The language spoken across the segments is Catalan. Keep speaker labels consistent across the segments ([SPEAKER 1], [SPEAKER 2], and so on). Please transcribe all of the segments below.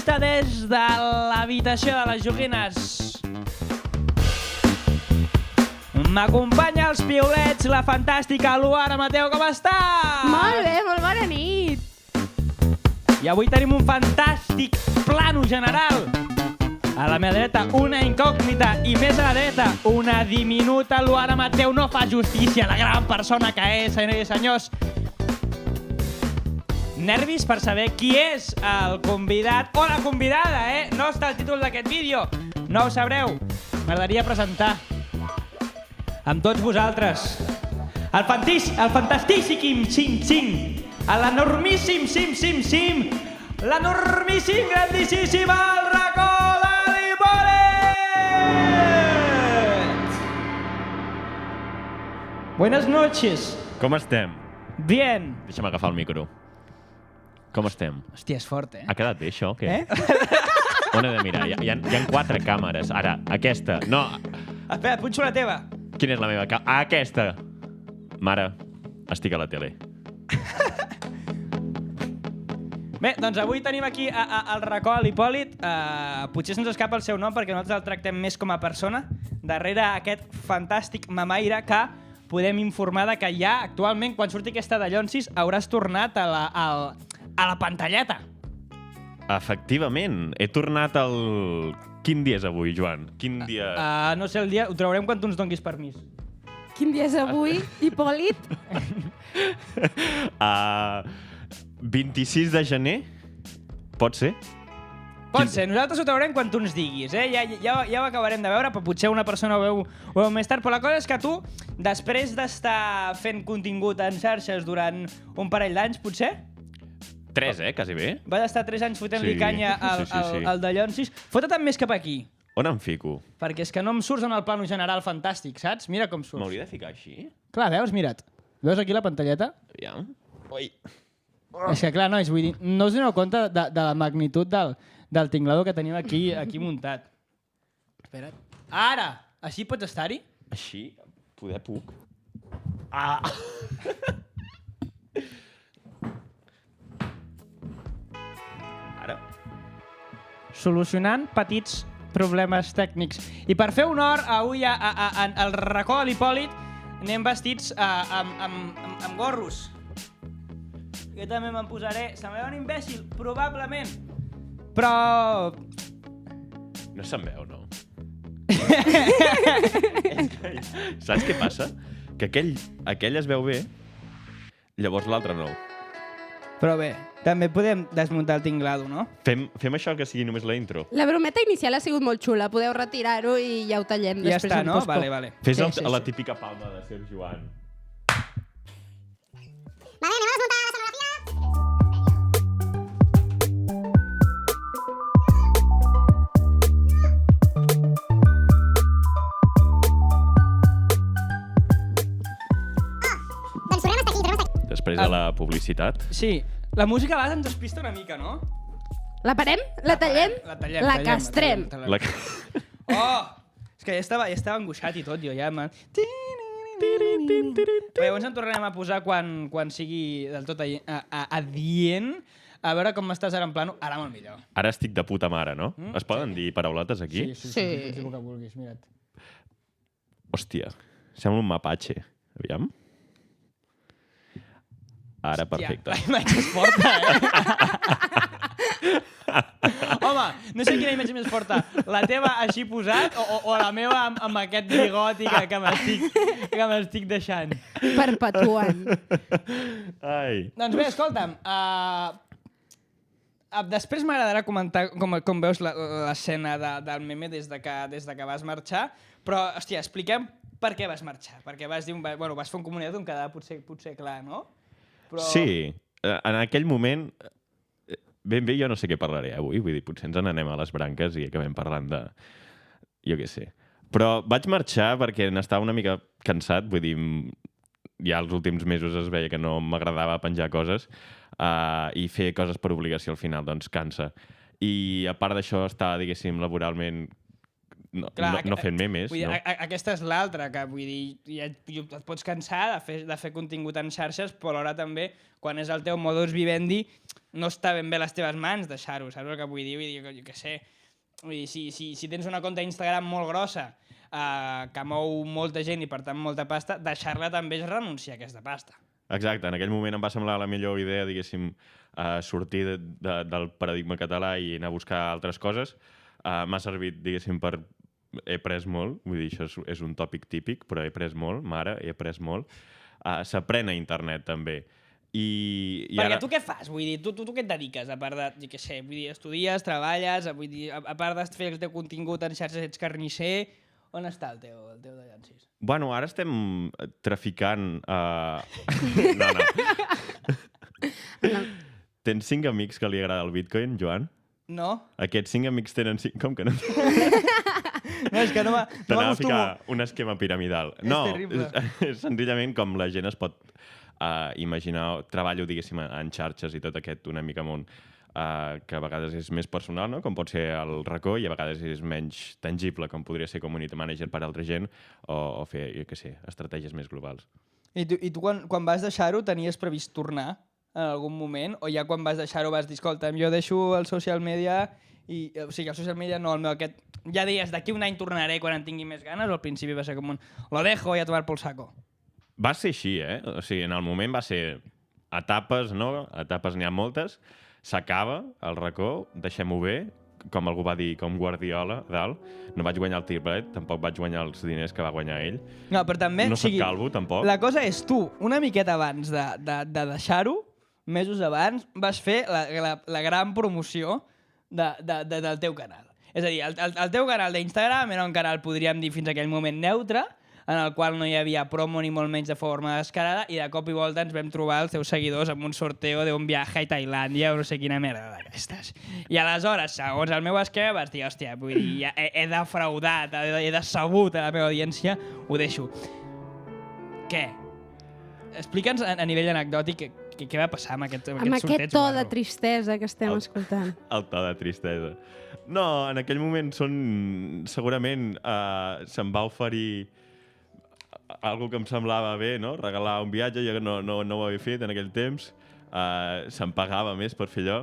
[SPEAKER 1] entrevista des de l'habitació de les joguines. M'acompanya els piulets, la fantàstica Luana Mateo, com està?
[SPEAKER 2] Molt bé, molt bona nit.
[SPEAKER 1] I avui tenim un fantàstic plano general. A la meva dreta, una incògnita, i més a la dreta, una diminuta Luana Mateo. No fa justícia a la gran persona que és, senyors i senyors. Nervis per saber qui és el convidat o la convidada, No està el títol d'aquest vídeo. No ho sabreu. M'agradaria presentar amb tots vosaltres el fantàstic l'enormíssim, l'enormíssim, grandíssim, el racó de l'Hipòlit! Buenas noches.
[SPEAKER 3] Com estem?
[SPEAKER 1] Bien.
[SPEAKER 3] Deixa'm agafar el micro. Com estem?
[SPEAKER 1] Hòstia, és fort,
[SPEAKER 3] Ha quedat bé, això, o què? On he de mirar? Hi ha 4 càmeres. Ara, aquesta. No.
[SPEAKER 1] Espera, punxo la teva.
[SPEAKER 3] Quina és la meva càmera? Aquesta. Mare, estic a la tele.
[SPEAKER 1] Bé, doncs avui tenim aquí el racó a l'Hipòlit. Potser se'ns escapa el seu nom perquè nosaltres el tractem més com a persona. Darrere aquest fantàstic mamaire que podem informar de que ja actualment, quan surti aquesta de Llonsis, hauràs tornat a la pantalleta.
[SPEAKER 3] Efectivament. He tornat al... Quin dia és avui, Joan? Quin dia...
[SPEAKER 1] No sé el dia, ho traurem quan tu ens donguis permís.
[SPEAKER 2] Quin dia és avui, Hipòlit?
[SPEAKER 3] 26 de gener? Pot ser?
[SPEAKER 1] Pot ser, nosaltres ho traurem quan tu ens diguis, Ja ho acabarem de veure, però potser una persona ho veu més tard. Però la cosa és que tu, després d'estar fent contingut en xarxes durant un parell d'anys, potser...
[SPEAKER 3] 3, quasi bé.
[SPEAKER 1] Vas estar 3 anys fotent-li canya al de Llonsis. Fota-te'n més cap aquí.
[SPEAKER 3] On em fico?
[SPEAKER 1] Perquè és que no em surts en el plano general fantàstic, saps? Mira com surts.
[SPEAKER 3] M'hauria de ficar així?
[SPEAKER 1] Clar, veus? Mira't. Veus aquí la pantalleta?
[SPEAKER 3] Aviam. Ui.
[SPEAKER 1] És que clar, nois, vull dir, no us doneu compte de la magnitud del tinglador que tenim aquí muntat. Espera't. Ara! Així pots estar-hi?
[SPEAKER 3] Així? Poder puc. Ara.
[SPEAKER 1] Solucionant petits problemes tècnics. I per fer honor, avui al racó de l'Hipòlit anem vestits amb gorros. Jo també me'n posaré. Se me veu un imbècil, probablement. Però...
[SPEAKER 3] No se'n veu, no? Saps què passa? Que aquell es veu bé, llavors l'altre no.
[SPEAKER 1] Però bé, també podem desmuntar el tinglado, no?
[SPEAKER 3] Fem això que sigui només la intro.
[SPEAKER 2] La brometa inicial ha sigut molt xula. Podeu retirar-ho i ja ho tallem
[SPEAKER 1] Ja
[SPEAKER 2] després
[SPEAKER 1] està,
[SPEAKER 2] en
[SPEAKER 1] no?
[SPEAKER 2] postpro.
[SPEAKER 1] Vale.
[SPEAKER 3] Fes la típica palma de Sir Joan.
[SPEAKER 4] Vale, anem a desmuntar l'escenografia. Doncs tornem a estar aquí.
[SPEAKER 3] Després de la publicitat.
[SPEAKER 1] Sí, la música a vegades ens despista una mica, no?
[SPEAKER 2] La parem? La tallem?
[SPEAKER 1] La tallem.
[SPEAKER 2] La castrem.
[SPEAKER 1] Oh! És que ja estava angoixat i tot, jo ja... Però llavors en tornarem a posar quan sigui del tot adient. A veure com estàs ara en plano. Ara molt millor.
[SPEAKER 3] Ara estic de puta mare, no? Es poden dir paraulotes aquí?
[SPEAKER 1] Sí. El que vulguis, mira't.
[SPEAKER 3] Hòstia, sembla un mapatge. Aviam. Ara, perfecte.
[SPEAKER 1] La imatge és forta, Home, no sé quina imatge més forta. La teva així posat o la meva amb aquest bigoti que m'estic deixant.
[SPEAKER 2] Perpetuant.
[SPEAKER 3] Ai.
[SPEAKER 1] Doncs bé, escolta'm, després m'agradarà comentar com veus l'escena del meme des de que vas marxar, però, hòstia, expliquem per què vas marxar. Perquè vas dir, bueno, vas fer un comunicat on quedava potser clar, no? Però...
[SPEAKER 3] Sí, en aquell moment, ben bé jo no sé què parlaré avui, vull dir, potser ens n'anem a les branques i acabem parlant de... jo què sé. Però vaig marxar perquè n'estava una mica cansat, vull dir, ja els últims mesos es veia que no m'agradava penjar coses i fer coses per obligació al final, doncs cansa. I a part d'això, estar, diguéssim, laboralment no fent memes.
[SPEAKER 1] Vull dir,
[SPEAKER 3] no?
[SPEAKER 1] aquesta és l'altra, que vull dir, et pots cansar de fer contingut en xarxes, però alhora també, quan és el teu modus vivendi, no està ben bé a les teves mans deixar-ho, saps el que vull dir? Vull dir, jo què sé, vull dir, si tens una compte d'Instagram molt grossa, que mou molta gent i per tant molta pasta, deixar-la també és renunciar a aquesta pasta.
[SPEAKER 3] Exacte, en aquell moment em va semblar la millor idea, diguéssim, sortir del paradigma català i anar a buscar altres coses. M'ha servit, diguéssim, he après molt, vull dir, això és un tòpic típic, però he après molt, mare, he après molt. S'aprèn a internet, també.
[SPEAKER 1] Perquè ara... tu què fas? Vull dir, tu què et dediques? A part de, jo què sé, vull dir, estudies, treballes, vull dir, a part de fer el teu contingut en xarxes ets carnisser, on està el teu Llancis?
[SPEAKER 3] Bueno, ara estem traficant... No. Tens 5 amics que li agrada el Bitcoin, Joan?
[SPEAKER 1] No.
[SPEAKER 3] Aquests 5 amics tenen... Com que no?
[SPEAKER 1] No, és que no
[SPEAKER 3] t'anava a ficar un esquema piramidal. No,
[SPEAKER 1] és
[SPEAKER 3] senzillament com la gent es pot imaginar, treballo, diguéssim, en xarxes i tot aquest una mica món que a vegades és més personal, no? Com pot ser el racó, i a vegades és menys tangible, com podria ser community manager per a altra gent, o fer, jo què sé, estratègies més globals.
[SPEAKER 1] I tu quan vas deixar-ho tenies previst tornar en algun moment? O ja quan vas deixar-ho vas dir, escolta, jo deixo el social media, o sigui, el social media no, el meu aquest... Ja deies, d'aquí un any tornaré quan en tingui més ganes, o al principi va ser com un lo dejo i a tomar pel saco?
[SPEAKER 3] Va ser així, O sigui, en el moment va ser etapes, no? Etapes n'hi ha moltes. S'acaba el racó, deixem-ho bé, com algú va dir, com Guardiola, dalt. No vaig guanyar el triplet, tampoc vaig guanyar els diners que va guanyar ell.
[SPEAKER 1] No, però també...
[SPEAKER 3] No soc calvo, tampoc.
[SPEAKER 1] La cosa és tu, una miqueta abans de deixar-ho, mesos abans, vas fer la gran promoció del teu canal. És a dir, el teu canal d'Instagram era un canal, podríem dir, fins a aquell moment neutre, en el qual no hi havia promo ni molt menys de forma descarada, i de cop i volta ens vam trobar els teus seguidors amb un sorteo d'un viatge a Tailàndia o no sé quina merda d'aquestes. I aleshores, segons el meu esquema, vas dir, hòstia, vull dir, he defraudat, he decebut a la meva audiència, ho deixo. Què? Explica'ns a nivell anecdòtic què va passar amb aquest sorteig.
[SPEAKER 2] Amb aquest to de tristesa que estem escoltant.
[SPEAKER 3] El to de tristesa. No, en aquell moment segurament se'm va oferir algo que em semblava bé, no? Regalar un viatge, jo no ho havia fet en aquell temps. Se'm pagava més per fer allò.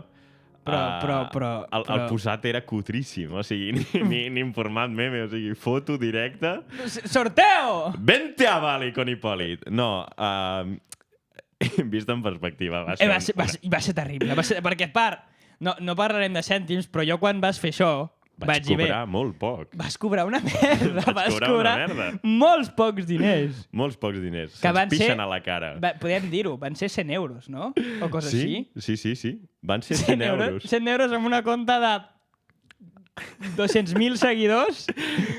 [SPEAKER 1] Però...
[SPEAKER 3] El posat era cutríssim, o sigui, ni en format meme, o sigui, foto directa.
[SPEAKER 1] Sorteo!
[SPEAKER 3] Vente a Bali con Hipòlit. No, vist en perspectiva, va
[SPEAKER 1] ser terrible, perquè no parlarem de cèntims, però jo quan vas fer això vaig dir,
[SPEAKER 3] cobrar molt poc.
[SPEAKER 1] Vas cobrar una merda.
[SPEAKER 3] Vaig cobrar una merda.
[SPEAKER 1] Molts pocs diners.
[SPEAKER 3] Molts pocs diners.
[SPEAKER 1] Que
[SPEAKER 3] se'ns pixen a la cara.
[SPEAKER 1] Podem dir-ho, van ser 100 euros, no? O coses així.
[SPEAKER 3] Sí. Van ser 100 euros.
[SPEAKER 1] 100 euros amb una compte de 200.000 seguidors.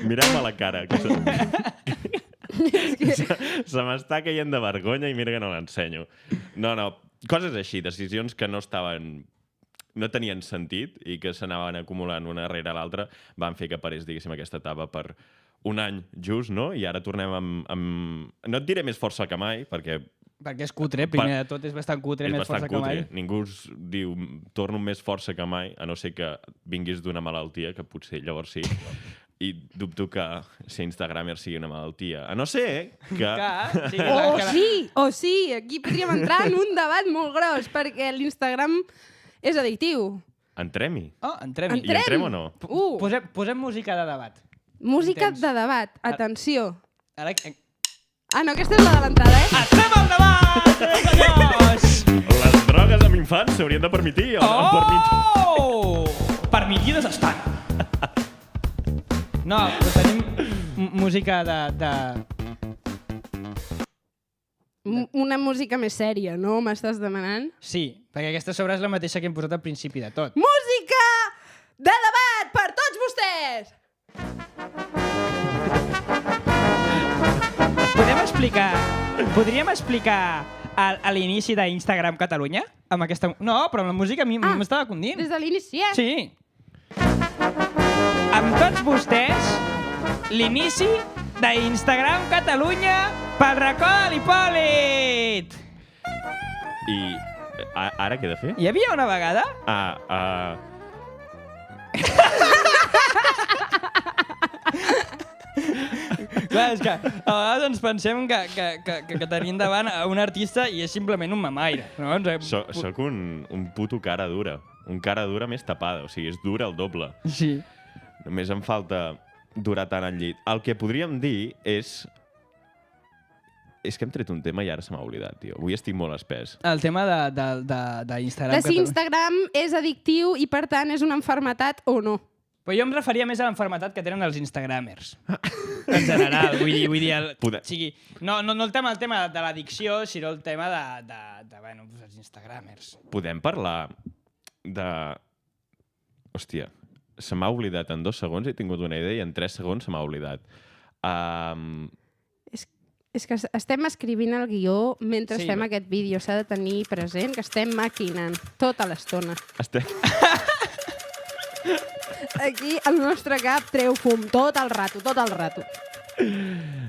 [SPEAKER 3] Mira'm a la cara. Se m'està caient de vergonya i mira que no l'ensenyo. No, coses així, decisions que no tenien sentit i que s'anaven acumulant una rere l'altra, van fer que parés, diguéssim, aquesta etapa per un any just, no? I ara tornem amb... No et diré més força que mai, perquè
[SPEAKER 1] és cutre, primer de tot, és bastant cutre, més força que mai.
[SPEAKER 3] Ningú us diu, torno amb més força que mai, a no ser que vinguis d'una malaltia, que potser llavors sí. I dubto que ser instagramer sigui una malaltia. A no ser que...
[SPEAKER 2] O sí, aquí podríem entrar en un debat molt gros, perquè l'Instagram és addictiu.
[SPEAKER 3] Entrem-hi.
[SPEAKER 1] Entrem-hi.
[SPEAKER 3] I entrem o no?
[SPEAKER 1] Posem música de debat.
[SPEAKER 2] Música de debat, atenció.
[SPEAKER 1] Ara...
[SPEAKER 2] No, aquesta és la de l'entrada,
[SPEAKER 1] Entrem al debat, senyors!
[SPEAKER 3] Les drogues amb infants s'haurien de permitir o no?
[SPEAKER 1] Permitides estan. No, però tenim música de...
[SPEAKER 2] Una música més sèria, no? M'estàs demanant?
[SPEAKER 1] Sí, perquè aquesta sobre és la mateixa que hem posat al principi de tot.
[SPEAKER 2] Música de debat per tots vostès!
[SPEAKER 1] Podríem explicar a l'inici d'Instagram Catalunya? Amb aquesta... No, però amb la música a mi m'estava condint.
[SPEAKER 2] Des de l'inici,
[SPEAKER 1] Sí. Amb tots vostès, l'inici d'Instagram Catalunya pel racó de l'Hipòlit.
[SPEAKER 3] I ara què he de fer?
[SPEAKER 1] Hi havia una vegada... Clar, és que a vegades ens pensem que tenim davant un artista i és simplement un mamaire. No?
[SPEAKER 3] Soc un puto cara dura. Un cara dura més tapada. O sigui, és dura el doble.
[SPEAKER 1] Sí.
[SPEAKER 3] Només em falta durar tant al llit. El que podríem dir és... És que hem tret un tema i ara se m'ha oblidat, tio. Avui estic molt espès.
[SPEAKER 1] El tema d'Instagram.
[SPEAKER 2] De si Instagram és addictiu i, per tant, és una enfermetat o no.
[SPEAKER 1] Però jo em referia més a l'enfermetat que tenen els instagramers. En general, vull dir o sigui, no el tema de l'addicció, sinó el tema bueno, els instagramers.
[SPEAKER 3] Podem parlar de... Hòstia, se m'ha oblidat en 2 segons, he tingut una idea i en 3 segons se m'ha oblidat.
[SPEAKER 2] És que estem escrivint el guió mentre fem aquest vídeo. S'ha de tenir present que estem maquinant tota l'estona. Aquí el nostre cap treu fum tot el rato.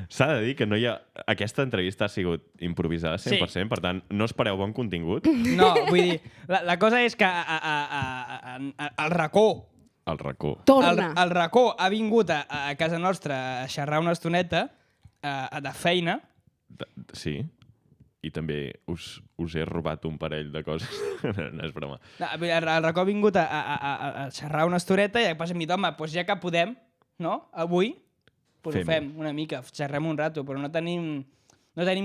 [SPEAKER 3] S'ha de dir que no hi ha... Aquesta entrevista ha sigut improvisada 100%, sí. Per tant, no espereu bon contingut.
[SPEAKER 1] No, vull dir, la cosa és que el racó...
[SPEAKER 3] El racó.
[SPEAKER 2] Torna.
[SPEAKER 1] El racó ha vingut a casa nostra a xerrar una estoneta de feina.
[SPEAKER 3] Sí. I també us he robat un parell de coses. No és broma.
[SPEAKER 1] El racó ha vingut a xerrar una estoneta i després hem dit, home, doncs ja que podem, no? Avui, ho fem una mica, xerrem un rato, però no tenim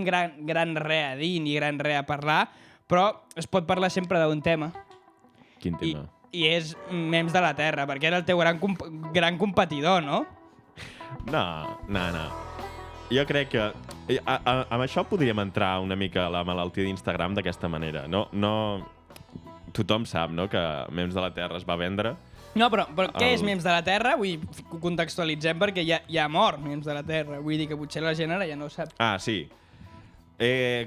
[SPEAKER 1] gran res a dir ni gran res a parlar, però es pot parlar sempre d'un tema.
[SPEAKER 3] Quin tema?
[SPEAKER 1] I és Mems de la Terra, perquè era el teu gran competidor, no?
[SPEAKER 3] No. Jo crec que amb això podríem entrar una mica a la malaltia d'Instagram d'aquesta manera. No, tothom sap, no?, que Mems de la Terra es va vendre.
[SPEAKER 1] No, però què és Mems de la Terra? Vull dir, ho contextualitzem perquè ja ha mort Mems de la Terra. Vull dir que potser la gent ara ja no ho sap.
[SPEAKER 3] Ah, sí.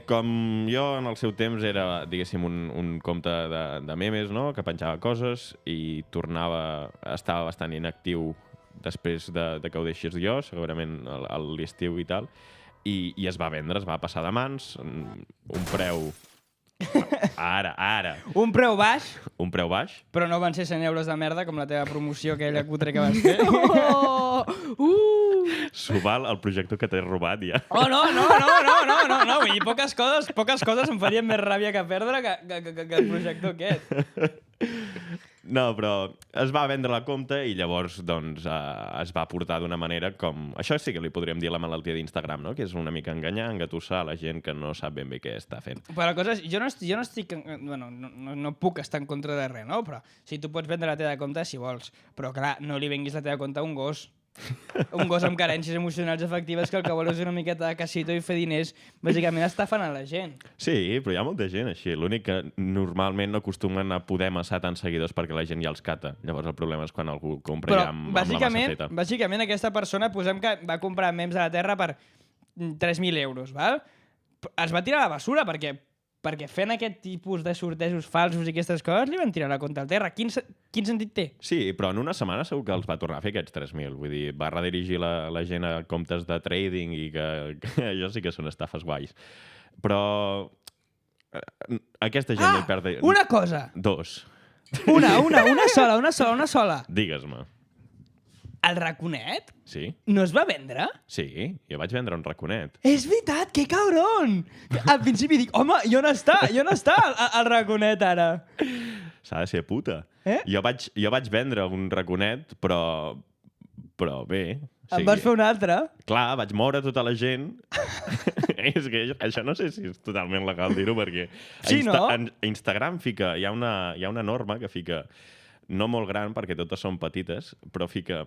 [SPEAKER 3] Com jo en el seu temps era, diguéssim, un compte de memes, no?, que penjava coses i estava bastant inactiu després de que ho deixés jo, segurament a l'estiu i tal, i es va vendre, es va passar de mans, un preu... Ara.
[SPEAKER 1] Un preu baix.
[SPEAKER 3] Un preu baix.
[SPEAKER 1] Però no van ser 100 euros de merda com la teva promoció aquella cutre que vas fer.
[SPEAKER 3] S'ho val el projecte que t'he robat, ja.
[SPEAKER 1] Oh, no. Vull dir, poques coses em farien més ràbia que perdre que el projecte aquest.
[SPEAKER 3] No, però es va vendre la compte i llavors doncs, es va portar d'una manera com... Això sí que li podríem dir la malaltia d'Instagram, no?, que és una mica enganyar, engatussar la gent que no sap ben bé què està fent.
[SPEAKER 1] Però la cosa és, jo no estic... Bueno, no puc estar en contra de res, no? Però si tu pots vendre la teva compte si vols. Però clar, no li venguis la teva compte a un gos. Un gos amb carències emocionals efectives que el que vol és una miqueta de casito i fer diners. Bàsicament estafen a la gent.
[SPEAKER 3] Sí, però hi ha molta gent així. L'únic que normalment no acostumen a poder amassar tants seguidors perquè la gent ja els cata. Llavors el problema és quan algú compra ja amb la massa feta.
[SPEAKER 1] Bàsicament aquesta persona, posem que va comprar Mems de la Terra per 3.000 euros, val? Es va tirar a la basura perquè fent aquest tipus de sortejos falsos i aquestes coses li van tirar la compte al terra. Quin sentit té?
[SPEAKER 3] Sí, però en una setmana segur que els va tornar a fer aquests 3.000. Vull dir, va redirigir la gent a comptes de trading i que això sí que són estafes guais. Però aquesta gent no hi perd...
[SPEAKER 1] Una cosa!
[SPEAKER 3] 2.
[SPEAKER 1] Una sola.
[SPEAKER 3] Digues-me.
[SPEAKER 1] El raconet?
[SPEAKER 3] Sí.
[SPEAKER 1] No es va vendre?
[SPEAKER 3] Sí, jo vaig vendre un raconet.
[SPEAKER 1] És veritat, que cabron! Al principi dic, home, i on està el raconet ara?
[SPEAKER 3] S'ha de ser puta. Jo vaig vendre un raconet, però bé...
[SPEAKER 1] Em vas fer un altre?
[SPEAKER 3] Clar, vaig moure tota la gent. És que això no sé si és totalment legal dir-ho, perquè
[SPEAKER 1] sí, no?
[SPEAKER 3] Instagram fica... Hi ha una norma que fica... No molt gran, perquè totes són petites, però fica...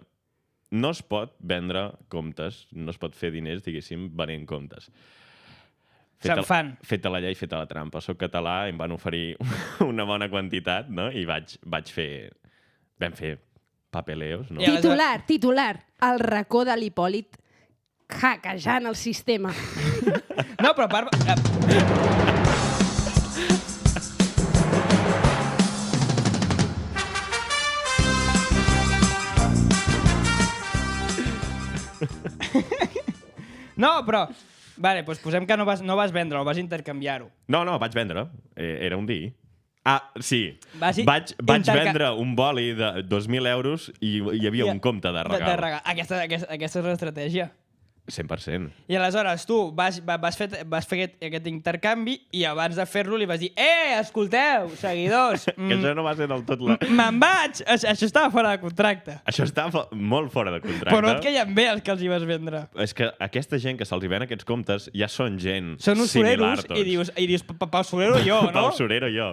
[SPEAKER 3] No es pot vendre comptes, no es pot fer diners, diguéssim, venent comptes.
[SPEAKER 1] Se'n fan.
[SPEAKER 3] Feta la llei, feta la trampa. Soc català, em van oferir una bona quantitat, no? I vam fer papeleos, no?
[SPEAKER 2] Titular. El racó de l'Hipòlit hackejant el sistema.
[SPEAKER 1] No, però a part... No, però... Vale, doncs posem que no vas vendre-ho, vas intercanviar-ho.
[SPEAKER 3] No, vaig vendre. Era un dir. Ah, sí. Vaig vendre un boli de 2.000 euros i hi havia un compte de regal.
[SPEAKER 1] Aquesta és l'estratègia.
[SPEAKER 3] 100%.
[SPEAKER 1] I aleshores tu vas fer aquest intercanvi i abans de fer-lo li vas dir escolteu, seguidors,
[SPEAKER 3] Que això no va ser del tot
[SPEAKER 1] me'n vaig! Això estava fora de contracte.
[SPEAKER 3] Això estava molt fora de contracte.
[SPEAKER 1] Però no et queien bé els que els hi vas vendre.
[SPEAKER 3] És que aquesta gent que se'ls hi ven aquests comptes ja són gent
[SPEAKER 1] Són
[SPEAKER 3] similar
[SPEAKER 1] usureros
[SPEAKER 3] tots.
[SPEAKER 1] i dius Pau Solero jo, no?
[SPEAKER 3] Pau Solero jo.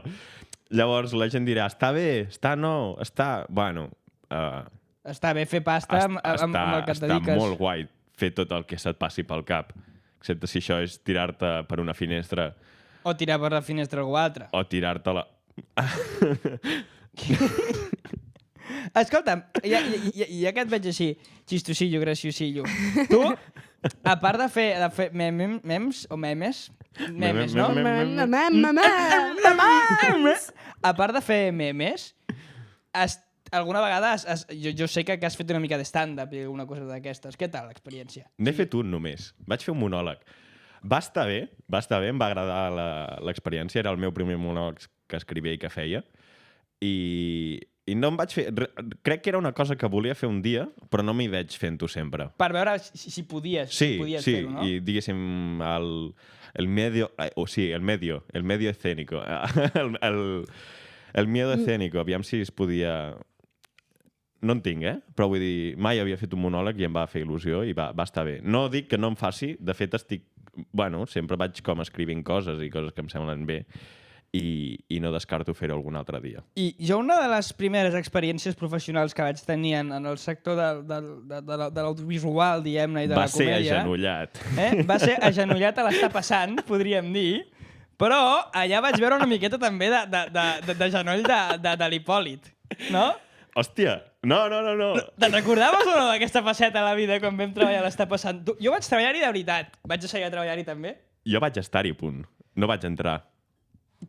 [SPEAKER 3] Llavors la gent dirà, està bé, està no, està... Bueno,
[SPEAKER 1] Està bé fer pasta amb el que et dediques.
[SPEAKER 3] Està molt guai fer tot el que se't passi pel cap, excepte si això és tirar-te per una finestra
[SPEAKER 1] O tirar per la finestra algú altre.
[SPEAKER 3] o tirar-te-la...
[SPEAKER 1] Escolta'm, ja que et veig així, xistosillo, graciosillo, tu, a part de fer memes o memes, no? A part de fer memes, alguna vegada jo sé que has fet una mica de stand-up i alguna cosa d'aquestes. Què tal l'experiència?
[SPEAKER 3] N'he fet un només. Vaig fer un monòleg. Va estar bé, em va agradar l'experiència. Era el meu primer monòleg que escrivia i que feia. I no em vaig fer... Crec que era una cosa que volia fer un dia, però no m'hi veig fent-ho sempre.
[SPEAKER 1] Per veure si podies fer-ho, no?
[SPEAKER 3] I diguéssim el medio escénico. El miedo escénico, aviam si es podia... No en tinc, però vull dir, mai havia fet un monòleg i em va fer il·lusió i va estar bé. No dic que no em faci, de fet estic... Bueno, sempre vaig com escrivint coses i coses que em semblen bé i no descarto fer-ho algun altre dia.
[SPEAKER 1] I jo una de les primeres experiències professionals que vaig tenir en el sector de l'audiovisual, diguem-ne, i de la comèdia...
[SPEAKER 3] Va ser agenollat.
[SPEAKER 1] Va ser agenollat a l'estar passant, podríem dir, però allà vaig veure una miqueta també de genoll de l'Hipòlit, no?
[SPEAKER 3] Hòstia, no.
[SPEAKER 1] Te'n recordaves o no d'aquesta faceta a la vida quan vam treballar a l'estar passant? Jo vaig treballar-hi de veritat. Vaig seguir a treballar-hi també.
[SPEAKER 3] Jo vaig estar-hi, punt. No vaig entrar.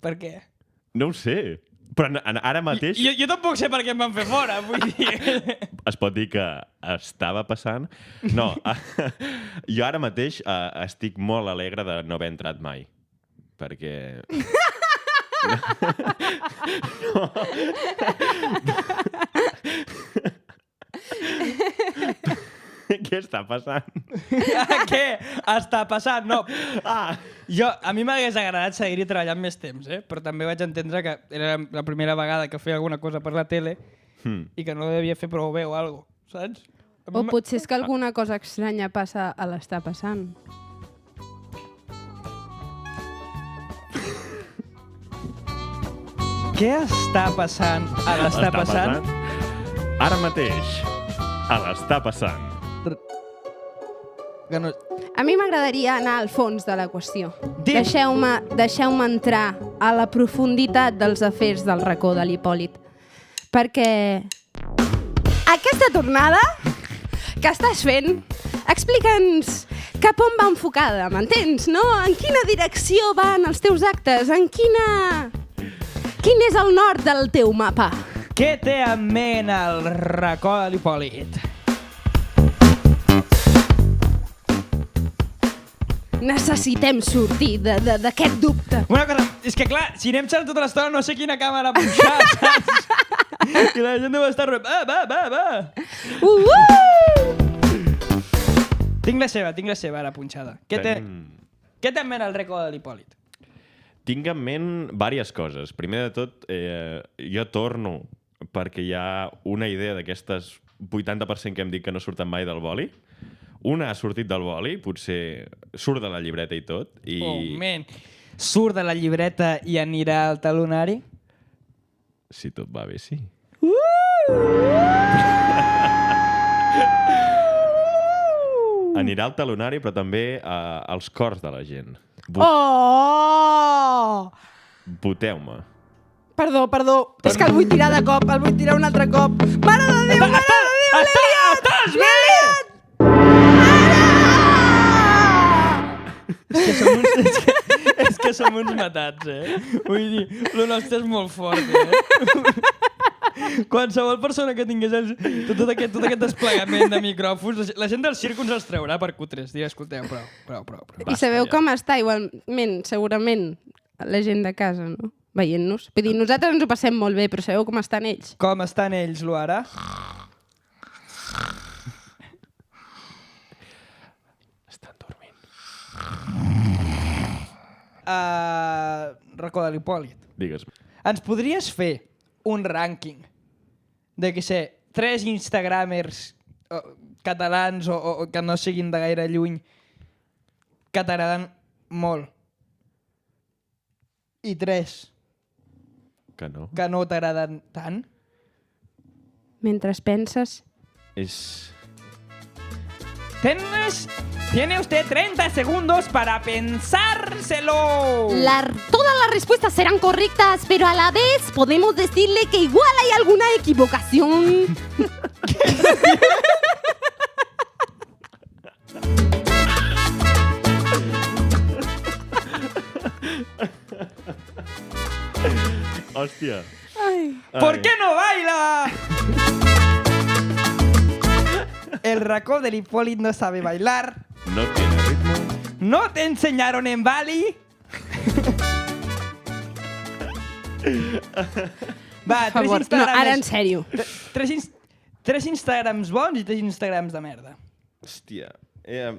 [SPEAKER 1] Per què?
[SPEAKER 3] No ho sé. Però ara mateix...
[SPEAKER 1] Jo tampoc sé per què em van fer fora, vull dir...
[SPEAKER 3] Es pot dir que estava passant? No, jo ara mateix estic molt alegre de no haver entrat mai. Perquè... Què està passant?
[SPEAKER 1] Què està passant? No. A mi m'hagués agradat seguir-hi treballant més temps, però també vaig entendre que era la primera vegada que feia alguna cosa per la tele i que no ho devia fer prou bé o alguna cosa, saps?
[SPEAKER 2] O potser és que alguna cosa estranya passa a l'estar passant.
[SPEAKER 1] Què està passant a l'estar passant?
[SPEAKER 3] Ara mateix, a l'estar passant.
[SPEAKER 2] A mi m'agradaria anar al fons de la qüestió.
[SPEAKER 1] Diu.
[SPEAKER 2] Deixeu-me entrar a la profunditat dels afers del racó de l'Hipòlit. Perquè aquesta tornada que estàs fent, explica'ns cap on va enfocada, m'entens, no? En quina direcció van els teus actes? Quin és el nord del teu mapa?
[SPEAKER 1] Què té en ment el racó de l'Hipòlit?
[SPEAKER 2] Necessitem sortir d'aquest dubte.
[SPEAKER 1] Una cosa, és que clar, si anem xerrant tota l'estona no sé quina càmera punxar, saps? I la gent deu estar... Va! Tinc la seva ara punxada. Què té en ment el racó de l'Hipòlit?
[SPEAKER 3] Tinc en ment diverses coses. Primer de tot, jo torno perquè hi ha una idea d'aquestes 80% que hem dit que no surten mai del boli. Una ha sortit del boli, potser surt de la llibreta i tot.
[SPEAKER 1] Oh, man. Surt de la llibreta i anirà al talonari?
[SPEAKER 3] Si tot va bé, sí. Anirà al talonari, però també als cors de la gent. Voteu-me.
[SPEAKER 2] Perdó. És que el vull tirar de cop, el vull tirar un altre cop. Mare de Déu,
[SPEAKER 1] Estàs bé! És que som uns matats, Vull dir, lo nostre és molt fort, Qualsevol persona que tingués tot aquest desplegament de micròfons, la gent del circ ens els treurà per cutres. Dirà, escolteu, prou.
[SPEAKER 2] I sabeu com està igualment, segurament, la gent de casa, no? Veient-nos. Vull dir, nosaltres ens ho passem molt bé, però sabeu com estan ells?
[SPEAKER 1] Com estan ells, Luara? racó de l'Hipòlit.
[SPEAKER 3] Digues.
[SPEAKER 1] Ens podries fer un rànquing de, què sé, 3 instagramers catalans o que no siguin de gaire lluny que t'agraden molt i 3
[SPEAKER 3] Que no.
[SPEAKER 1] que no t'agraden tant?
[SPEAKER 2] Mentre penses...
[SPEAKER 1] Tiene usted 30 segundos para pensárselo.
[SPEAKER 2] Todas las respuestas serán correctas, pero a la vez podemos decirle que igual hay alguna equivocación.
[SPEAKER 3] Hòstia.
[SPEAKER 1] ¿Por qué no baila? El racó del Hipòlit no sabe bailar.
[SPEAKER 3] No tiene ritmo.
[SPEAKER 1] ¿No te enseñaron en Bali? Va,
[SPEAKER 2] Per favor, no, ara en sèrio.
[SPEAKER 1] Tres Instagrams bons i 3 Instagrams de merda.
[SPEAKER 3] Hòstia.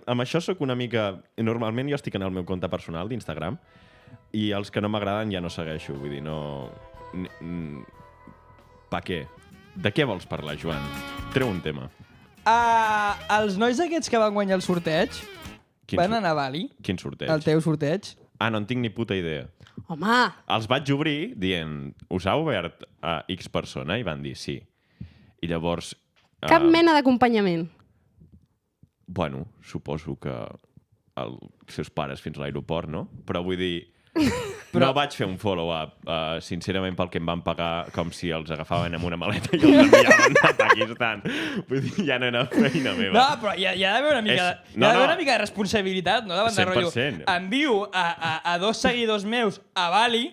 [SPEAKER 3] Amb això sóc una mica... Normalment jo estic en el meu compte personal d'Instagram i els que no m'agraden ja no segueixo. Vull dir, no... Pa què? De què vols parlar, Joan? Treu un tema.
[SPEAKER 1] Els nois aquests que van guanyar el sorteig van anar a Bali.
[SPEAKER 3] Quin sorteig?
[SPEAKER 1] El teu sorteig.
[SPEAKER 3] No en tinc ni puta idea.
[SPEAKER 2] Home,
[SPEAKER 3] Els vaig obrir dient, us ha obert a X persona? I van dir sí. I llavors...
[SPEAKER 2] cap mena d'acompanyament.
[SPEAKER 3] Bueno, suposo que els seus pares fins a l'aeroport, no? Però vull dir... No vaig fer un follow-up, sincerament, pel que em van pagar, com si els agafaven amb una maleta i els enviaven a Pakistan. Vull dir, ja no era feina meva.
[SPEAKER 1] No, però hi ha d'haver una mica, una mica de responsabilitat, no? Davant de rotllo.
[SPEAKER 3] 100%.
[SPEAKER 1] Envio a 2 seguidors meus a Bali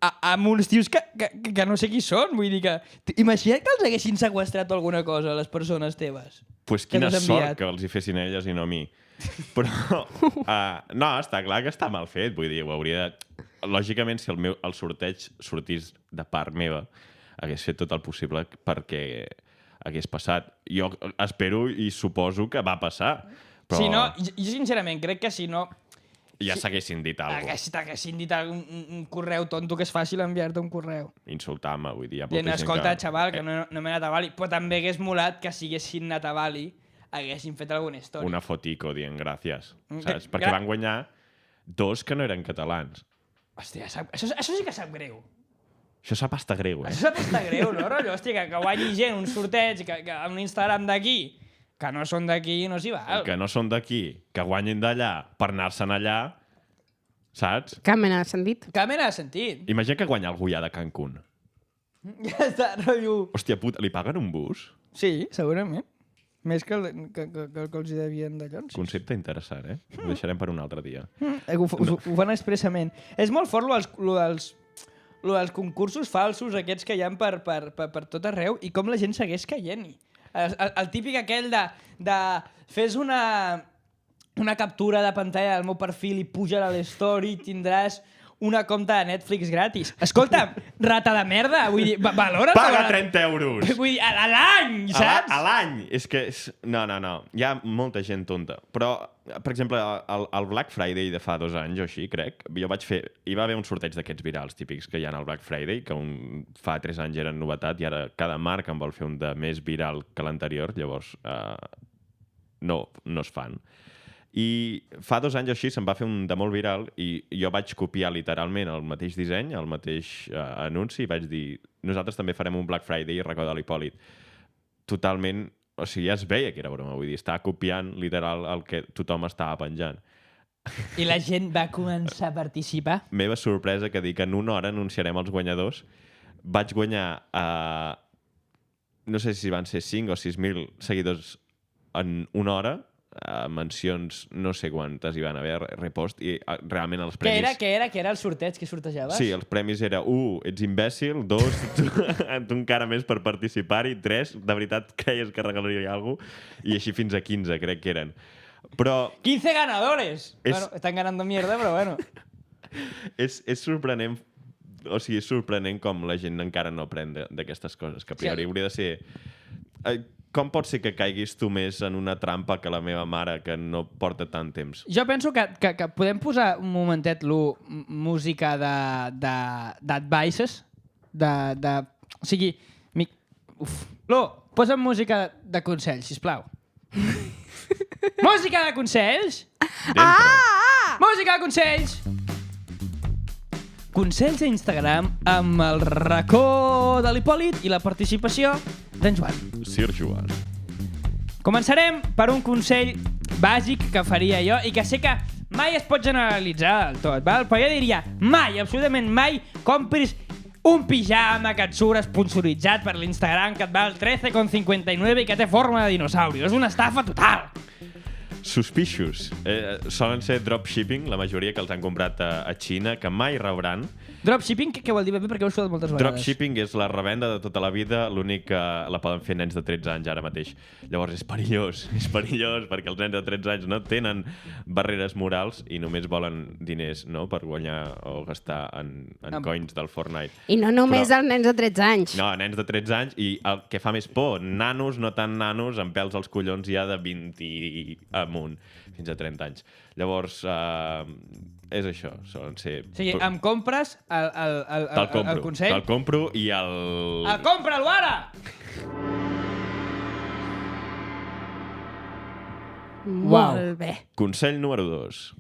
[SPEAKER 1] amb uns tios que no sé qui són. Vull dir que... Imagina't que els haguessin seqüestrat alguna cosa a les persones teves.
[SPEAKER 3] Pues quina sort que els hi fessin elles i no a mi. Però, no, està clar que està mal fet. Vull dir, ho hauria de... Lògicament, si el sorteig sortís de part meva, hagués fet tot el possible perquè hagués passat. Jo espero i suposo que va passar. Però...
[SPEAKER 1] Si no, jo sincerament crec que si no...
[SPEAKER 3] Ja s'haguessin dit alguna cosa.
[SPEAKER 1] T'haguessin dit un correu tonto, que és fàcil enviar-te un correu.
[SPEAKER 3] Insultar-me, vull dir.
[SPEAKER 1] I escolta, xaval, que no m'he anat a Bali. Però també hagués molat que si haguessin anat a Bali haguessin fet alguna història.
[SPEAKER 3] Una fotico dient gràcies, saps? Perquè van guanyar 2 que no eren catalans.
[SPEAKER 1] Hòstia, això sí que sap greu.
[SPEAKER 3] Això sap hasta greu,
[SPEAKER 1] Això sap hasta greu, no, rotllo? Hòstia, que guanyi gent un sorteig que amb un Instagram d'aquí, que no són d'aquí, no s'hi val.
[SPEAKER 3] Que no són d'aquí, que guanyin d'allà per anar-se'n allà, saps?
[SPEAKER 2] Cap mena de sentit.
[SPEAKER 1] Cap mena de sentit.
[SPEAKER 3] Imagina que guanya algú ja de Cancún.
[SPEAKER 1] Ja està, rotllo...
[SPEAKER 3] Hòstia puta, li paguen un bus?
[SPEAKER 1] Sí, segurament. Més que el que els hi devien d'allò. Sí.
[SPEAKER 3] Concepte interessant, eh? Ho deixarem per un altre dia.
[SPEAKER 1] Ho fan expressament. És molt fort lo dels concursos falsos aquests que hi ha per tot arreu i com la gent segueix caient-hi. El típic aquell de fes una captura de pantalla del meu perfil i puja-la a l'story i tindràs una compta de Netflix gratis. Escolta, rata de merda, vull dir, valora...
[SPEAKER 3] Paga 30 euros!
[SPEAKER 1] Vull dir, a l'any, saps?
[SPEAKER 3] A l'any! És que... No. Hi ha molta gent tonta. Però, per exemple, el Black Friday de fa 2 anys o així, crec, jo vaig fer... Hi va haver un sorteig d'aquests virals típics que hi ha al Black Friday, que fa 3 anys eren novetat i ara cada marca en vol fer un de més viral que l'anterior, llavors no es fan. I fa 2 anys o així se'n va fer un de molt viral i jo vaig copiar literalment el mateix disseny, el mateix anunci i vaig dir, nosaltres també farem un Black Friday i racó de l'Hipòlit. Totalment, o sigui, ja es veia que era broma, vull dir, estava copiant literal el que tothom estava penjant.
[SPEAKER 1] I la gent va començar a participar.
[SPEAKER 3] Meva sorpresa que dic que en una hora anunciarem els guanyadors. Vaig guanyar no sé si van ser 5 o 6.000 seguidors en una hora, mencions no sé quantes hi van haver, repost, i realment els premis...
[SPEAKER 1] Què era el sorteig que sortejaves?
[SPEAKER 3] Sí, els premis era 1, ets imbècil, 2, tu encara més per participar-hi, 3, de veritat creies que regalaria alguna cosa, i així fins a 15, crec que eren. Però...
[SPEAKER 1] 15 ganadores! Bueno, estan ganando mierda, però bueno.
[SPEAKER 3] És sorprenent, o sigui, és sorprenent com la gent encara no aprèn d'aquestes coses, que a priori hauria de ser... com pot ser que caiguis tu més en una trampa que la meva mare, que no porta tant temps?
[SPEAKER 1] Jo penso que podem posar un momentet, música d'advices, o sigui... Posa'm música de consells, sisplau. Música de consells? Música de consells! Consells a Instagram amb el racó de l'Hipòlit i la participació d'en Joan.
[SPEAKER 3] Sir Joan.
[SPEAKER 1] Començarem per un consell bàsic que faria jo i que sé que mai es pot generalitzar del tot, val? Però jo diria mai, absolutament mai, compris un pijama que et surt esponsoritzat per l'Instagram que et val 13,59 i que té forma de dinosauri. És una estafa total.
[SPEAKER 3] Suspicious. Solen ser dropshipping, la majoria que els han comprat a Xina, que mai rebran.
[SPEAKER 1] Dropshipping, què vol dir? Perquè ho he escoltat moltes vegades.
[SPEAKER 3] Dropshipping és la revenda de tota la vida, l'únic que la poden fer nens de 13 anys ara mateix. Llavors és perillós perquè els nens de 13 anys no tenen barreres morals i només volen diners, no?, per guanyar o gastar en coins del Fortnite.
[SPEAKER 2] I no només els nens de 13 anys.
[SPEAKER 3] No, nens de 13 anys i el que fa més por, nanos, no tan nanos, amb pèls als collons ja de 20 amunt, fins a 30 anys. Llavors, és això, solen ser...
[SPEAKER 1] O sigui, em compres el consell?
[SPEAKER 3] Te'l compro i el...
[SPEAKER 1] Compra-lo ara!
[SPEAKER 2] Molt bé.
[SPEAKER 3] Consell número 2.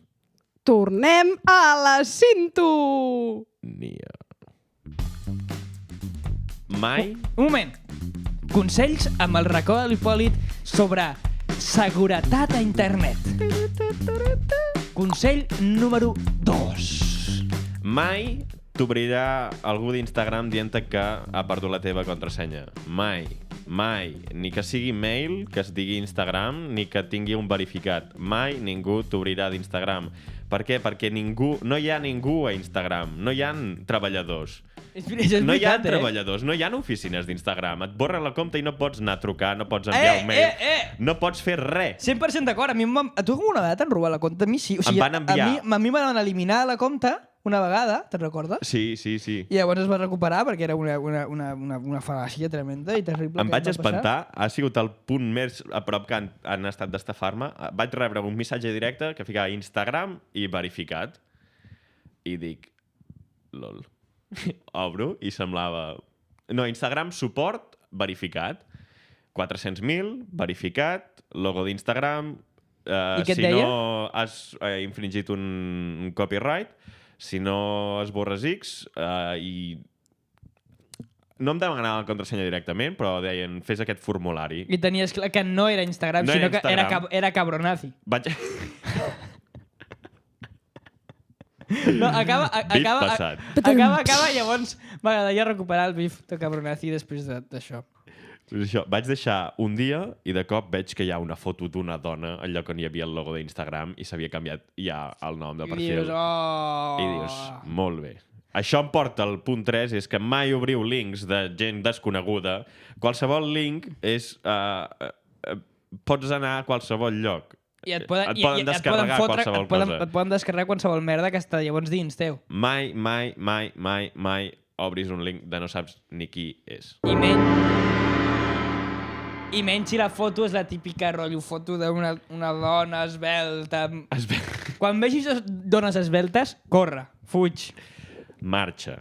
[SPEAKER 2] Tornem a la sintonia.
[SPEAKER 3] Mai...
[SPEAKER 1] Un moment. Consells amb el racó de l'Hipòlit sobre seguretat a internet. Consell número 2.
[SPEAKER 3] Mai t'obrirà algú d'Instagram dient-te que ha perdut la teva contrasenya. Mai. Ni que sigui mail, que es digui Instagram, ni que tingui un verificat. Mai ningú t'obrirà d'Instagram. Per què? Perquè no hi ha ningú a Instagram. No hi ha treballadors. No hi ha treballadors, no hi ha oficines d'Instagram. Et borren la compte i no pots anar a trucar, no pots enviar un mail, no pots fer res.
[SPEAKER 1] 100% d'acord. A tu alguna vegada t'han robat la compte? A mi sí. O sigui,
[SPEAKER 3] em van enviar...
[SPEAKER 1] A mi m'han eliminar la compte una vegada, te'n recordes?
[SPEAKER 3] Sí.
[SPEAKER 1] I llavors es va recuperar perquè era una fal·làcia tremenda i terrible.
[SPEAKER 3] Em vaig espantar, ha sigut el punt més a prop que han estat d'estafar-me. Vaig rebre un missatge directe que ficava Instagram i verificat. I dic, lol. Obro i semblava... No, Instagram suport verificat. 400.000 verificat, logo d'Instagram.
[SPEAKER 1] I què et
[SPEAKER 3] deia? Si
[SPEAKER 1] deia?
[SPEAKER 3] no has infringit un copyright, si no esborres X i... No em demanaven la contrasenya directament, però deien, fes aquest formulari.
[SPEAKER 1] I tenies clar que no era Instagram, sinó que era cabronazi.
[SPEAKER 3] Vaig...
[SPEAKER 1] No, acaba, llavors m'agradaria recuperar el bif de cabronazi després d'això.
[SPEAKER 3] Això, vaig deixar un dia i de cop veig que hi ha una foto d'una dona al lloc on hi havia el logo d'Instagram i s'havia canviat ja el nom del perfil. I dius, molt bé. Això em porta al punt 3, és que mai obriu links de gent desconeguda. Qualsevol link és... pots anar a qualsevol lloc.
[SPEAKER 1] I et poden descarregar qualsevol cosa. Et poden descarregar qualsevol merda que està llavors dins teu.
[SPEAKER 3] Mai obris un link de no saps ni qui és.
[SPEAKER 1] I menys si la foto és la típica rotllo foto d'una dona esvelta. Quan vegis dones esveltes, corre, fuig.
[SPEAKER 3] Marxa.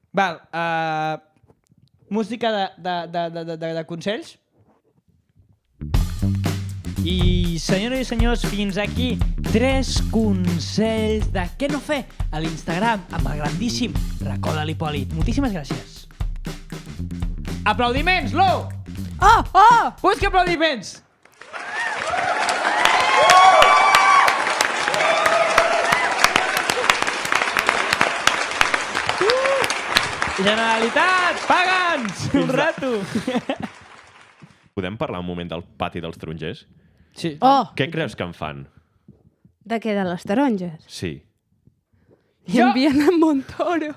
[SPEAKER 1] Val, música de consells. I, senyores i senyors, fins aquí 3 consells de què no fer a l'Instagram amb el grandíssim racó de l'Hipòlit. Moltíssimes gràcies. Aplaudiments, Lo! Busca aplaudiments! Generalitat, paga'ns! Un rato!
[SPEAKER 3] Podem parlar un moment del pati dels tarongers?
[SPEAKER 1] Sí.
[SPEAKER 3] Què creus que en fan?
[SPEAKER 2] De què? De les taronges?
[SPEAKER 3] Sí.
[SPEAKER 2] I envien a Montoro.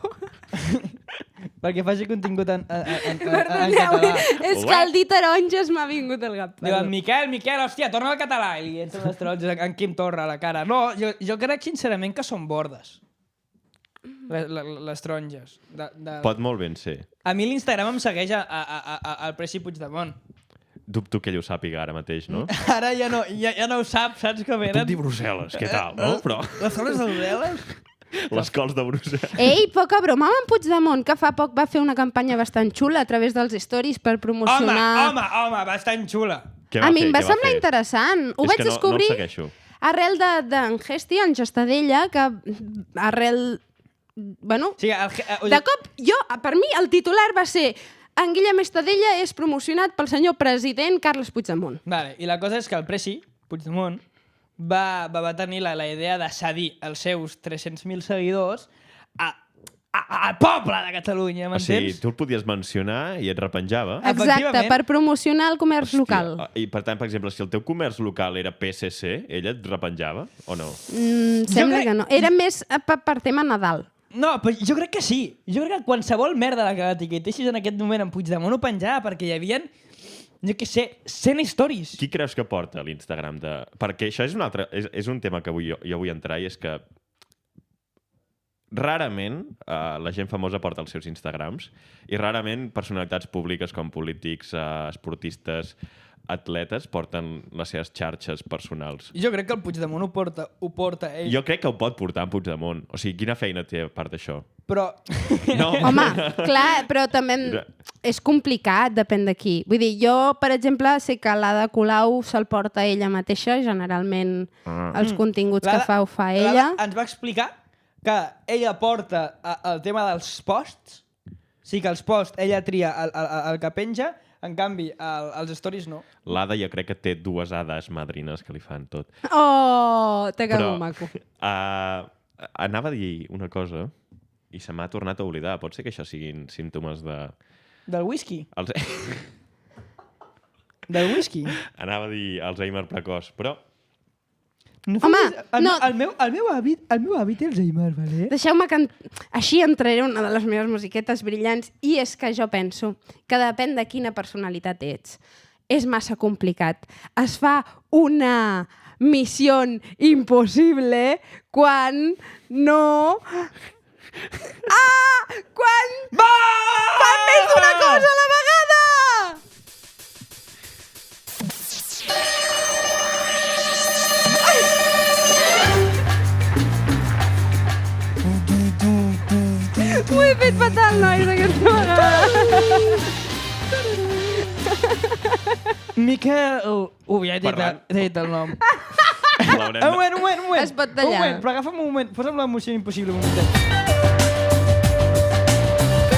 [SPEAKER 1] Perquè faci contingut en
[SPEAKER 2] Perdoneu,
[SPEAKER 1] català.
[SPEAKER 2] és que al dir taronges m'ha vingut el gat.
[SPEAKER 1] Diuen, Miquel, hòstia, torna al català. I li entren les taronges en Quim Torra a la cara. No, jo crec sincerament que són bordes. Les taronges.
[SPEAKER 3] Pot molt ben ser.
[SPEAKER 1] A mi l'Instagram em segueix al Preci Puigdemont.
[SPEAKER 3] Dubto que ell ho sàpiga ara mateix, no?
[SPEAKER 1] Ara ja no ho sap, saps com eren?
[SPEAKER 3] Puc dir Brussel·les, què tal, no? Però
[SPEAKER 1] Les zones de Brussel·les?
[SPEAKER 3] les cols de Brussel·les...
[SPEAKER 2] Ei, poca broma amb en Puigdemont, que fa poc va fer una campanya bastant xula a través dels stories per promocionar...
[SPEAKER 1] Home, bastant xula.
[SPEAKER 3] Què va
[SPEAKER 2] A mi
[SPEAKER 3] fer?
[SPEAKER 2] em va
[SPEAKER 3] Què va
[SPEAKER 2] semblar
[SPEAKER 3] fer?
[SPEAKER 2] interessant. Ho
[SPEAKER 3] És
[SPEAKER 2] vaig
[SPEAKER 3] que
[SPEAKER 2] descobrir
[SPEAKER 3] no el segueixo.
[SPEAKER 2] arrel d'en Gesti, en Gestadella, que arrel... Bueno,
[SPEAKER 1] Sí,
[SPEAKER 2] de cop, per mi, el titular va ser en Guillem Estadella és promocionat pel senyor president Carles Puigdemont.
[SPEAKER 1] Vale, i la cosa és que el Presi, Puigdemont, va tenir la idea de cedir els seus 300.000 seguidors al poble de Catalunya,
[SPEAKER 3] O sigui,
[SPEAKER 1] m'entens?
[SPEAKER 3] tu el podies mencionar i et repenjava.
[SPEAKER 2] Exacte,
[SPEAKER 1] Efectivament.
[SPEAKER 2] per promocionar el comerç local.
[SPEAKER 3] I per tant, per exemple, si el teu comerç local era PSC, ella et repenjava o no?
[SPEAKER 2] Sembla
[SPEAKER 1] crec-
[SPEAKER 2] que no. Era més per tema Nadal.
[SPEAKER 1] No, però jo crec que sí. Jo crec que qualsevol merda de que l'etiquetessis en aquest moment en Puigdemont ho penjava, perquè hi havia, jo què sé, 100 stories.
[SPEAKER 3] Qui creus que porta l'Instagram de... Perquè això és un altre... És un tema que jo vull entrar i és que rarament la gent famosa porta els seus Instagrams i rarament personalitats públiques com polítics, esportistes, atletes porten les seves xarxes personals.
[SPEAKER 1] Jo crec que el Puigdemont ho porta ell.
[SPEAKER 3] Jo crec que ho pot portar en Puigdemont. O sigui, quina feina té a part d'això?
[SPEAKER 1] Però...
[SPEAKER 3] No.
[SPEAKER 2] Home, clar, però també
[SPEAKER 3] Mira.
[SPEAKER 2] és complicat, depèn de qui. Vull dir, jo, per exemple, sé que l'Ada Colau se'l porta ella mateixa, generalment els continguts que ho fa ella.
[SPEAKER 1] L'Ada ens va explicar que ella porta el tema dels posts, sí que els posts ella tria el que penja, en canvi, els stories no.
[SPEAKER 3] L'Ada jo crec que té dues hades madrines que li fan tot.
[SPEAKER 2] Oh, te quedo
[SPEAKER 3] Però
[SPEAKER 2] maco.
[SPEAKER 3] anava a dir una cosa i se m'ha tornat a oblidar. Pot ser que això siguin símptomes de...
[SPEAKER 1] Del whisky.
[SPEAKER 3] Els...
[SPEAKER 1] Del whisky.
[SPEAKER 3] Anava a dir Alzheimer precoç, però...
[SPEAKER 1] No
[SPEAKER 2] Home, no.
[SPEAKER 1] El meu avi té Alzheimer, vale?
[SPEAKER 2] Deixeu-me que... Així entraré una de les meves musiquetes brillants i és que jo penso que depèn de quina personalitat ets. És massa complicat. Es fa una missió impossible quan no... Quan fan més d'una cosa a la vegada! Ho he fet fatal, nois, aquesta vegada.
[SPEAKER 1] Miquel... ja
[SPEAKER 3] Parlant.
[SPEAKER 1] he dit el nom.
[SPEAKER 3] L'haurem
[SPEAKER 1] Un moment.
[SPEAKER 2] Es pot tallar.
[SPEAKER 1] Un moment, però agafa'm un moment. Posa'm l'emoció impossible un momentet.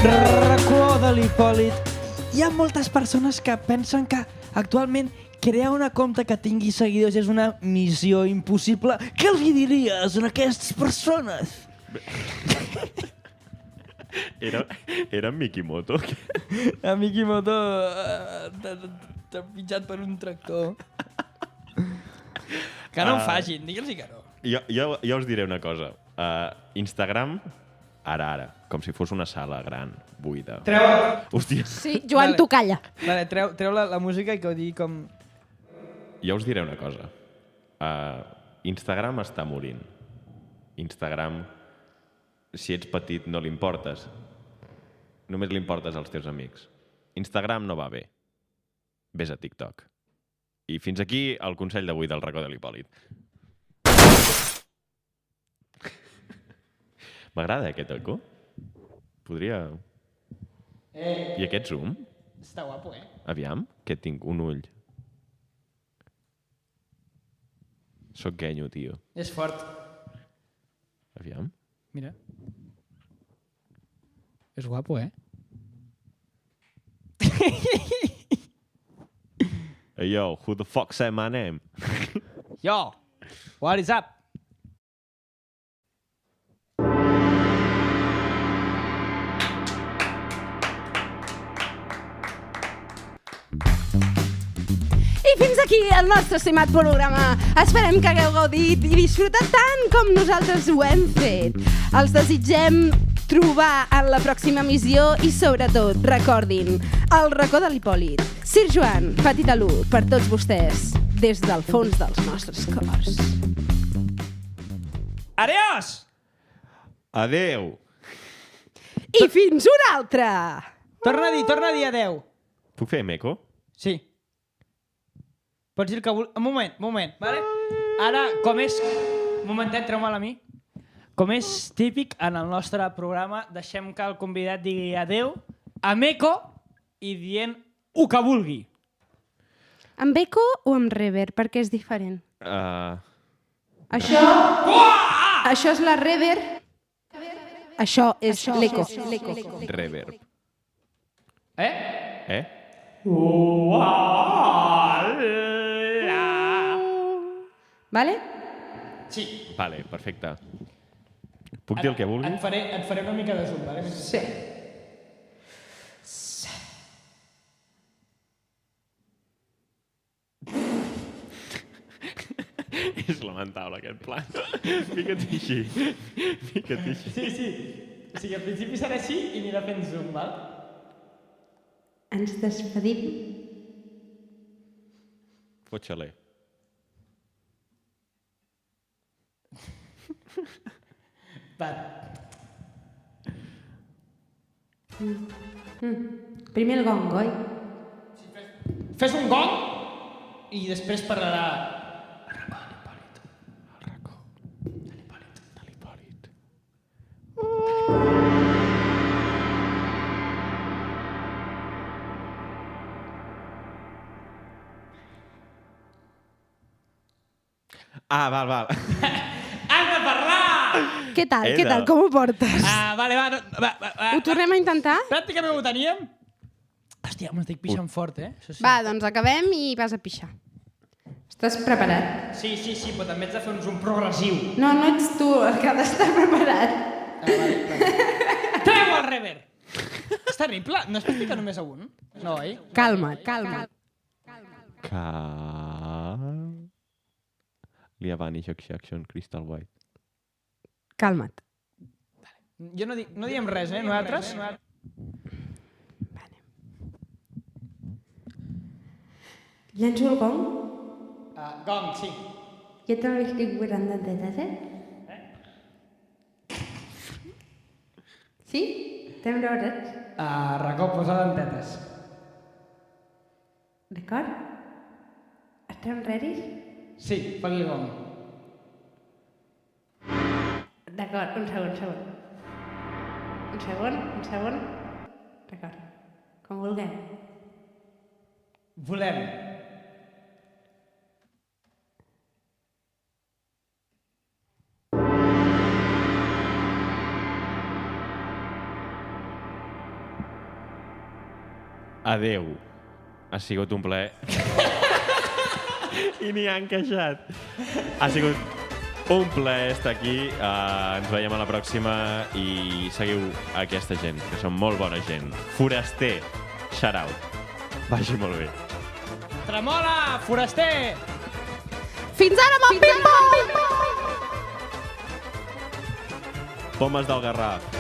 [SPEAKER 1] Racó de l'Hipòlit. Hi ha moltes persones que pensen que actualment crear una compte que tingui seguidors és una missió impossible. Què els diries a aquestes persones?
[SPEAKER 3] Era en Mikimoto.
[SPEAKER 1] A Mikimoto t'ha pitjat per un tractor. Que no ho facin, digue'ls que no.
[SPEAKER 3] Jo us diré una cosa. Instagram, ara, com si fos una sala gran, buida.
[SPEAKER 1] Treu,
[SPEAKER 3] Hòstia,
[SPEAKER 2] Sí, Joan,
[SPEAKER 1] Vale.
[SPEAKER 2] tu calla.
[SPEAKER 1] vale, treu la música i que ho digui com...
[SPEAKER 3] jo us diré una cosa. Instagram està morint. Instagram, si ets petit, no li importes. Només li importes als teus amics. Instagram no va bé. Ves a TikTok. I fins aquí el consell d'avui del racó de l'Hipòlit. M'agrada aquest eco. Podria... I aquest zoom?
[SPEAKER 1] Està guapo, eh?
[SPEAKER 3] Aviam, que tinc un ull. Soc guenyo, tio.
[SPEAKER 1] És fort.
[SPEAKER 3] Aviam.
[SPEAKER 1] Mira. És guapo, eh?
[SPEAKER 3] Hey, yo, who the fuck said my name?
[SPEAKER 1] Yo, what is up?
[SPEAKER 2] I fins aquí el nostre estimat programa. Esperem que hagueu gaudit i disfrutat tant com nosaltres ho hem fet. Els desitgem trobar en la pròxima missió i, sobretot, recordin, el racó de l'Hipòlit. Sir Joan, Petit Alú, per tots vostès, des del fons dels nostres cors.
[SPEAKER 1] Adiós!
[SPEAKER 3] Adeu!
[SPEAKER 2] I fins una altra!
[SPEAKER 1] Torna a dir adeu.
[SPEAKER 3] Puc fer eco?
[SPEAKER 1] Sí. Pots dir el que vulguis. Un moment, vale? Ara, com és... Un momentet, treu-me'l a mi. Com és típic en el nostre programa, deixem que el convidat digui adeu amb eco i dient el que vulgui.
[SPEAKER 2] Amb eco o amb reverb? Perquè és diferent.
[SPEAKER 3] Això
[SPEAKER 2] Això és la reverb. Això és l'eco.
[SPEAKER 3] reverb.
[SPEAKER 1] Eh?
[SPEAKER 2] Vale?
[SPEAKER 1] Sí.
[SPEAKER 3] Vale, perfecte. Puc dir el que vulgui?
[SPEAKER 1] Et faré una mica de zoom, vale?
[SPEAKER 2] Sí.
[SPEAKER 3] És lamentable aquest plan. Fica't-hi així.
[SPEAKER 1] Sí. O sigui, al principi serà així i anirà fent zoom, val?
[SPEAKER 2] Ens despedim.
[SPEAKER 3] Fot-xaler.
[SPEAKER 1] Va.
[SPEAKER 2] Primer el gong, oi?
[SPEAKER 1] Fes un gong i després parlarà...
[SPEAKER 3] El racó de l'Hipòlit. Val.
[SPEAKER 1] Has de parlar!
[SPEAKER 2] Què tal?
[SPEAKER 3] He
[SPEAKER 2] Què
[SPEAKER 3] de-
[SPEAKER 2] tal? Com ho portes?
[SPEAKER 1] Vale, va.
[SPEAKER 2] Ho tornem a intentar?
[SPEAKER 1] Pràcticament ho teníem. Hòstia, m'estic pixant fort, eh? Això sí.
[SPEAKER 2] Va, doncs acabem i vas a pixar. Estàs preparat?
[SPEAKER 1] Sí, però també ets de fer un zoom progressiu.
[SPEAKER 2] No ets tu el que ha d'estar preparat.
[SPEAKER 1] Vale. Treu el reverb! És terrible. No es pot ficar només a un? No, oi?
[SPEAKER 2] Calma.
[SPEAKER 3] Liavani, Jackson, Crystal White.
[SPEAKER 2] Calma't.
[SPEAKER 1] Jo no diem res, eh? Nosaltres?
[SPEAKER 2] Llenço el gong?
[SPEAKER 1] Gong, sí.
[SPEAKER 2] Jo també estic posant dentetes, eh? Sí? Estem d'hores?
[SPEAKER 1] Racó, posa dentetes.
[SPEAKER 2] D'acord? Estem redis?
[SPEAKER 1] Sí, fa-li el gong.
[SPEAKER 2] D'acord, un segon. Un segon. D'acord. Com vulguem.
[SPEAKER 1] Volem.
[SPEAKER 3] Adeu. Ha sigut un plaer. I n'hi ha encaixat. Ha sigut un plaer estar aquí. Ens veiem a la pròxima i seguiu aquesta gent, que són molt bona gent. Foraster, shout out. Vagi molt bé.
[SPEAKER 1] Tremola, foraster!
[SPEAKER 2] Fins ara, mon pimpo!
[SPEAKER 3] Pomes del Garraf.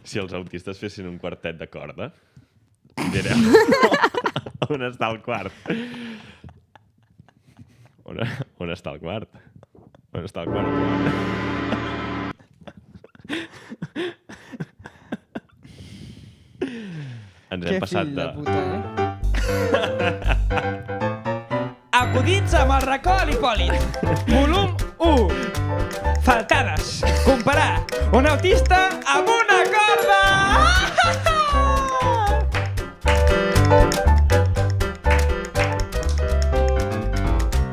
[SPEAKER 3] Si els autistes fessin un quartet de corda, direu, on està el quart? On està el quart? On està el quart? Ens hem passat de...
[SPEAKER 1] puta, eh? Acudits amb el racó a l'Hipòlit. Volum 1. Faltades. Comparar un autista amb un